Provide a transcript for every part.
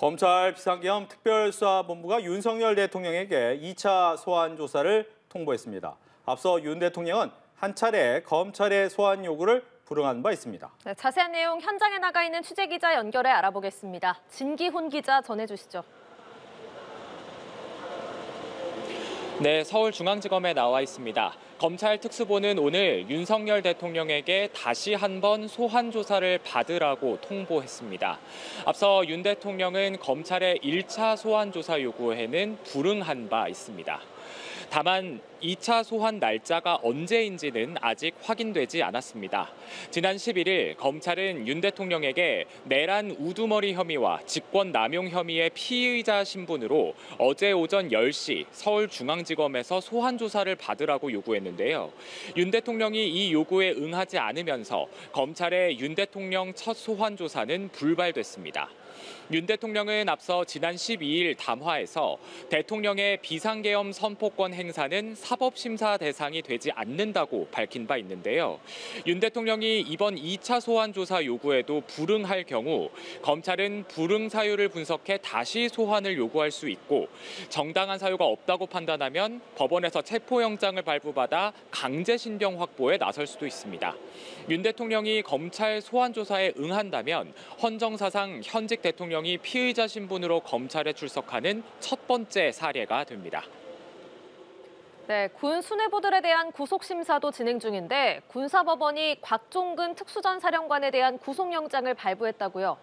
검찰 비상계엄 특별수사본부가 윤석열 대통령에게 2차 소환 조사를 통보했습니다. 앞서 윤 대통령은 한 차례 검찰의 소환 요구를 불응한 바 있습니다. 네, 자세한 내용 현장에 나가 있는 취재기자 연결해 알아보겠습니다. 진기훈 기자 전해주시죠. 네, 서울중앙지검에 나와 있습니다. 검찰 특수본은 오늘 윤석열 대통령에게 다시 한번 소환 조사를 받으라고 통보했습니다. 앞서 윤 대통령은 검찰의 1차 소환 조사 요구에는 불응한 바 있습니다. 다만 2차 소환 날짜가 언제인지는 아직 확인되지 않았습니다. 지난 11일 검찰은 윤 대통령에게 내란 우두머리 혐의와 직권남용 혐의의 피의자 신분으로 어제 오전 10시 서울중앙지검에서 소환 조사를 받으라고 요구했는데요. 윤 대통령이 이 요구에 응하지 않으면서 검찰의 윤 대통령 첫 소환 조사는 불발됐습니다. 윤 대통령은 앞서 지난 12일 담화에서 대통령의 비상계엄 선포권 행사는 사법심사 대상이 되지 않는다고 밝힌 바 있는데요. 윤 대통령이 이번 2차 소환 조사 요구에도 불응할 경우 검찰은 불응 사유를 분석해 다시 소환을 요구할 수 있고 정당한 사유가 없다고 판단하면 법원에서 체포영장을 발부받아 강제신병 확보에 나설 수도 있습니다. 윤 대통령이 검찰 소환 조사에 응한다면 헌정사상 현직 대통령이 피의자 신분으로 검찰에 출석하는 첫 번째 사례가 됩니다. 네, 군 수뇌부들에 대한 구속심사도 진행 중인데 군사법원이 곽종근 특수전 사령관에 대한 구속영장을 발부했다고요.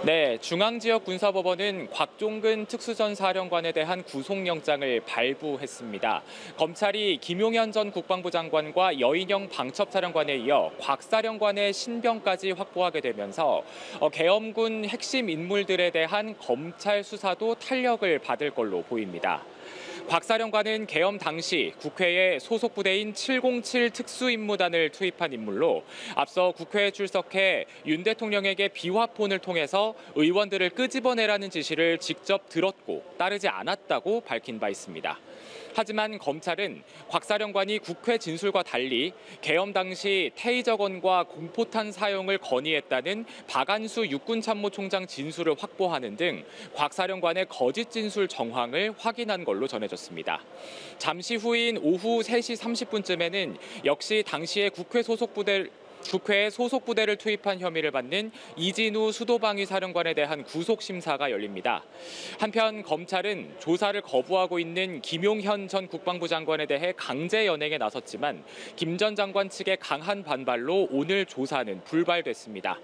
네, 중앙지역군사법원은 곽종근 특수전 사령관에 대한 구속영장을 발부했습니다. 검찰이 김용현 전 국방부 장관과 여인영 방첩사령관에 이어 곽 사령관의 신병까지 확보하게 되면서 계엄군 핵심 인물들에 대한 검찰 수사도 탄력을 받을 걸로 보입니다. 곽 사령관은 계엄 당시 국회에 소속 부대인 707 특수임무단을 투입한 인물로 앞서 국회에 출석해 윤 대통령에게 비화폰을 통해서 의원들을 끄집어내라는 지시를 직접 들었고 따르지 않았다고 밝힌 바 있습니다. 하지만 검찰은 곽 사령관이 국회 진술과 달리 계엄 당시 테이저건과 공포탄 사용을 건의했다는 박안수 육군참모총장 진술을 확보하는 등 곽 사령관의 거짓 진술 정황을 확인한 걸로 전해졌습니다. 잠시 후인 오후 3시 30분쯤에는 역시 당시에 국회에 소속 부대를 투입한 혐의를 받는 이진우 수도방위 사령관에 대한 구속 심사가 열립니다. 한편 검찰은 조사를 거부하고 있는 김용현 전 국방부 장관에 대해 강제 연행에 나섰지만 김 전 장관 측의 강한 반발로 오늘 조사는 불발됐습니다.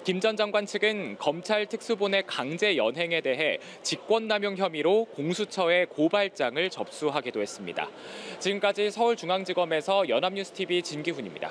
김 전 장관 측은 검찰 특수본의 강제 연행에 대해 직권남용 혐의로 공수처에 고발장을 접수하기도 했습니다. 지금까지 서울중앙지검에서 연합뉴스TV 진기훈입니다.